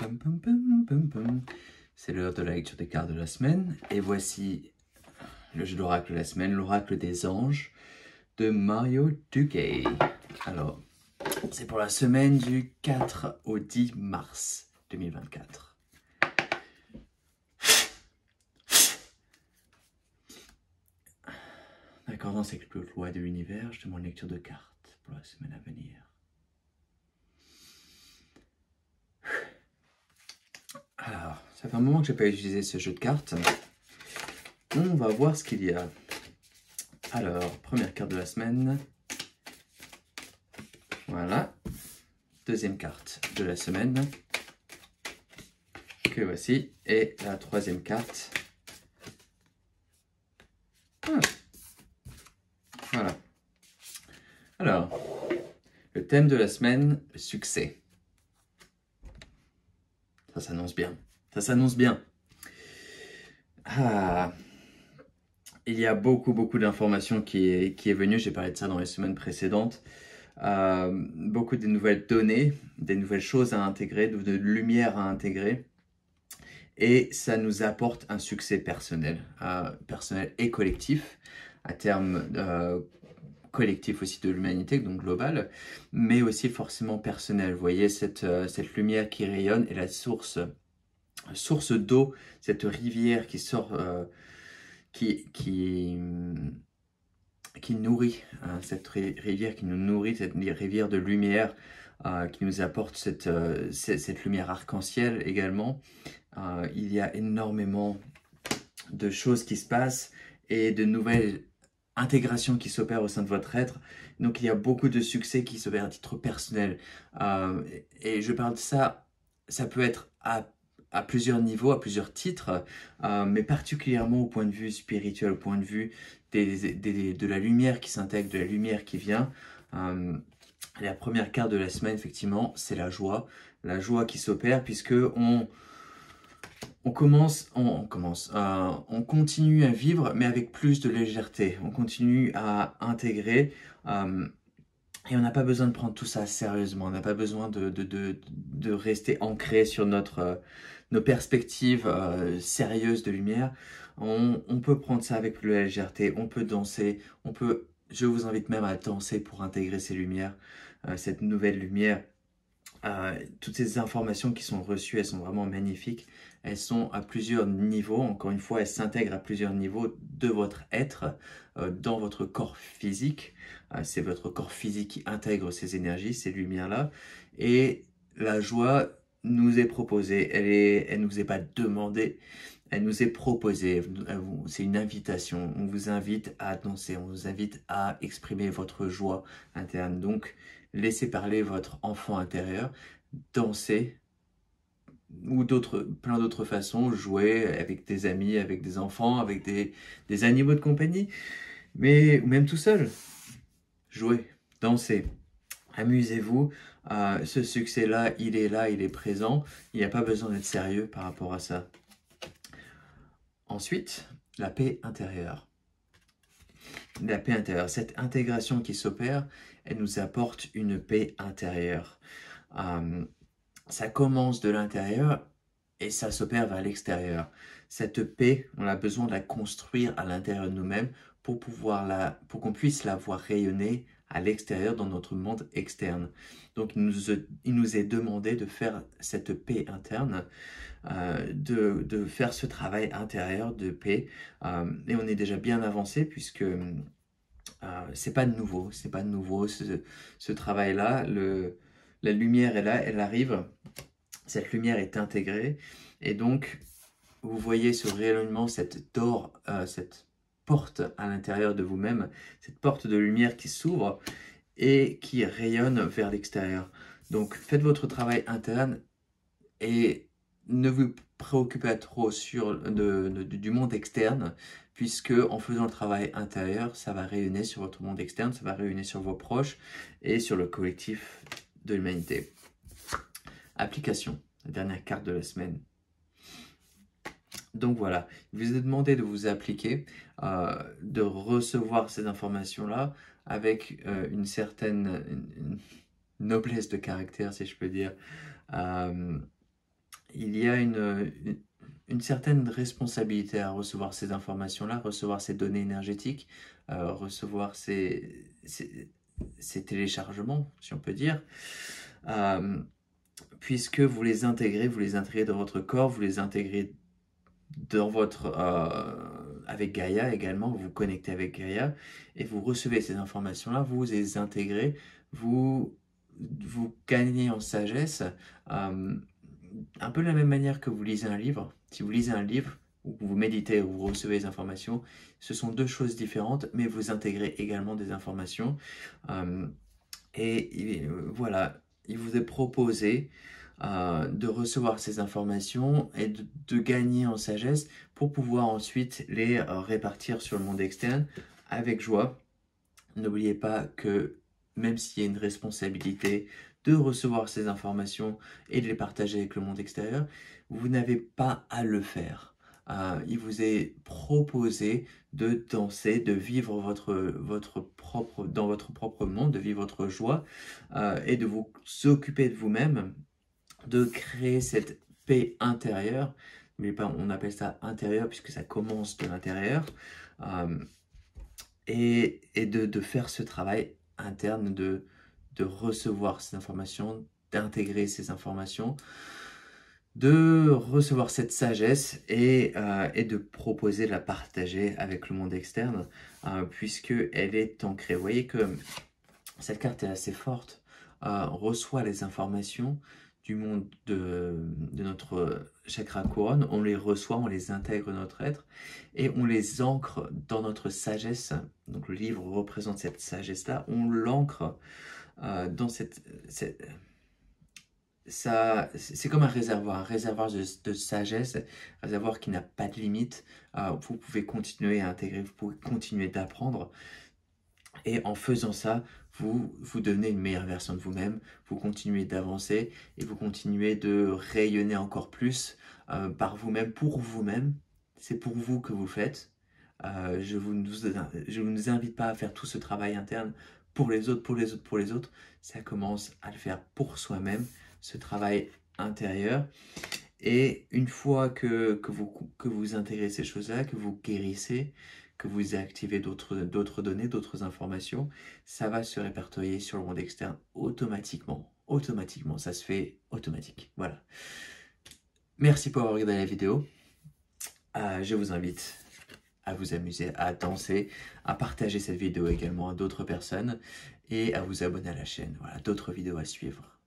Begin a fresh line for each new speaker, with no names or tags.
Pum, pum, pum, pum, pum. C'est l'heure de la lecture des cartes de la semaine. Et voici le jeu d'oracle de la semaine, l'oracle des anges de Mario Duguay. Alors, c'est pour la semaine du 4 au 10 mars 2024. D'accordance avec le loi de l'univers, je demande lecture de cartes pour la semaine à venir. Alors, ça fait un moment que je n'ai pas utilisé ce jeu de cartes. On va voir ce qu'il y a. Alors, première carte de la semaine. Voilà. Deuxième carte de la semaine. Que voici. Et la troisième carte. Voilà. Alors, le thème de la semaine, le succès. Ça s'annonce bien. Ça s'annonce bien. Ah, il y a beaucoup d'informations qui est venue. J'ai parlé de ça dans les semaines précédentes. Beaucoup de nouvelles données, des nouvelles choses à intégrer, de lumière à intégrer. Et ça nous apporte un succès personnel, personnel et collectif, à terme collectif aussi de l'humanité, donc global, mais aussi forcément personnel. Vous voyez cette lumière qui rayonne et la source d'eau, cette rivière qui sort, qui nourrit, cette rivière qui nous nourrit, cette rivière de lumière qui nous apporte cette lumière arc-en-ciel également. Il y a énormément de choses qui se passent et de nouvelles intégrations qui s'opèrent au sein de votre être. Donc il y a beaucoup de succès qui s'opèrent à titre personnel. Et je parle de ça, ça peut être à plusieurs niveaux, à plusieurs titres, mais particulièrement au point de vue spirituel, au point de vue de la lumière qui s'intègre, de la lumière qui vient. La première carte de la semaine, effectivement, c'est la joie qui s'opère puisque on continue à vivre, mais avec plus de légèreté. On continue à intégrer et on n'a pas besoin de prendre tout ça sérieusement. On n'a pas besoin de rester ancré sur nos perspectives sérieuses de lumière. On peut prendre ça avec plus de légèreté. On peut danser. Je vous invite même à danser pour intégrer ces lumières, cette nouvelle lumière. Toutes ces informations qui sont reçues, elles sont vraiment magnifiques. Elles sont à plusieurs niveaux. Encore une fois, elles s'intègrent à plusieurs niveaux de votre être, dans votre corps physique. C'est votre corps physique qui intègre ces énergies, ces lumières-là. Et la joie nous est proposée. Elle nous est pas demandée. Elle nous est proposée. C'est une invitation. On vous invite à danser. On vous invite à exprimer votre joie interne. Donc, laissez parler votre enfant intérieur, danser ou plein d'autres façons, jouer avec des amis, avec des enfants, avec des animaux de compagnie, mais ou même tout seul. Jouez, dansez, amusez-vous. Ce succès-là, il est présent. Il n'y a pas besoin d'être sérieux par rapport à ça. Ensuite, la paix intérieure. La paix intérieure, cette intégration qui s'opère, elle nous apporte une paix intérieure. Ça commence de l'intérieur et ça s'opère vers l'extérieur. Cette paix, on a besoin de la construire à l'intérieur de nous-mêmes pour qu'on puisse la voir rayonner à l'extérieur dans notre monde externe. Donc il nous est demandé de faire cette paix interne, de faire ce travail intérieur de paix. Et on est déjà bien avancé puisque c'est pas nouveau, ce travail-là. La lumière est là, elle arrive, cette lumière est intégrée et donc vous voyez ce rayonnement, cette porte à l'intérieur de vous-même, cette porte de lumière qui s'ouvre et qui rayonne vers l'extérieur. Donc faites votre travail interne et ne vous préoccupez pas trop du monde externe, puisque en faisant le travail intérieur, ça va rayonner sur votre monde externe, ça va rayonner sur vos proches et sur le collectif de l'humanité. Application, la dernière carte de la semaine. Donc voilà, il vous est demandé de vous appliquer, de recevoir ces informations-là avec une certaine noblesse de caractère, si je peux dire. il y a une certaine responsabilité à recevoir ces informations-là, recevoir ces données énergétiques, recevoir ces téléchargements, si on peut dire, puisque vous les intégrez dans votre corps, vous les intégrez dans avec Gaïa également, vous vous connectez avec Gaïa et vous recevez ces informations-là, vous les intégrez, vous gagnez en sagesse, un peu de la même manière que vous lisez un livre. Si vous lisez un livre, ou vous méditez, ou vous recevez des informations, ce sont deux choses différentes, mais vous intégrez également des informations. Voilà, il vous est proposé de recevoir ces informations et de gagner en sagesse pour pouvoir ensuite les répartir sur le monde externe avec joie. N'oubliez pas que même s'il y a une responsabilité de recevoir ces informations et de les partager avec le monde extérieur, vous n'avez pas à le faire. Il vous est proposé de danser, de vivre dans votre propre monde, de vivre votre joie et de vous occuper de vous-même, de créer cette paix intérieure. N'oubliez pas, on appelle ça intérieur puisque ça commence de l'intérieur. Et de faire ce travail interne, de recevoir ces informations, d'intégrer ces informations, de recevoir cette sagesse et de proposer de la partager avec le monde externe, puisqu'elle est ancrée. Vous voyez que cette carte est assez forte, reçoit les informations du monde de notre chakra couronne, on les reçoit, on les intègre dans notre être et on les ancre dans notre sagesse. Donc le livre représente cette sagesse-là, on l'ancre dans c'est comme un réservoir de sagesse, un réservoir qui n'a pas de limite. Vous pouvez continuer à intégrer, vous pouvez continuer d'apprendre. Et en faisant ça, vous devenez une meilleure version de vous-même, vous continuez d'avancer et vous continuez de rayonner encore plus par vous-même, pour vous-même. C'est pour vous que vous faites. Je ne vous invite pas à faire tout ce travail interne pour les autres, pour les autres, pour les autres. Ça commence à le faire pour soi-même, ce travail intérieur. Et une fois que vous intégrez ces choses-là, que vous guérissez, que vous activez d'autres données, d'autres informations, ça va se répertorier sur le monde externe automatiquement. Automatiquement, ça se fait automatique. Voilà. Merci pour avoir regardé la vidéo. Je vous invite à vous amuser, à danser, à partager cette vidéo également à d'autres personnes et à vous abonner à la chaîne. Voilà, d'autres vidéos à suivre.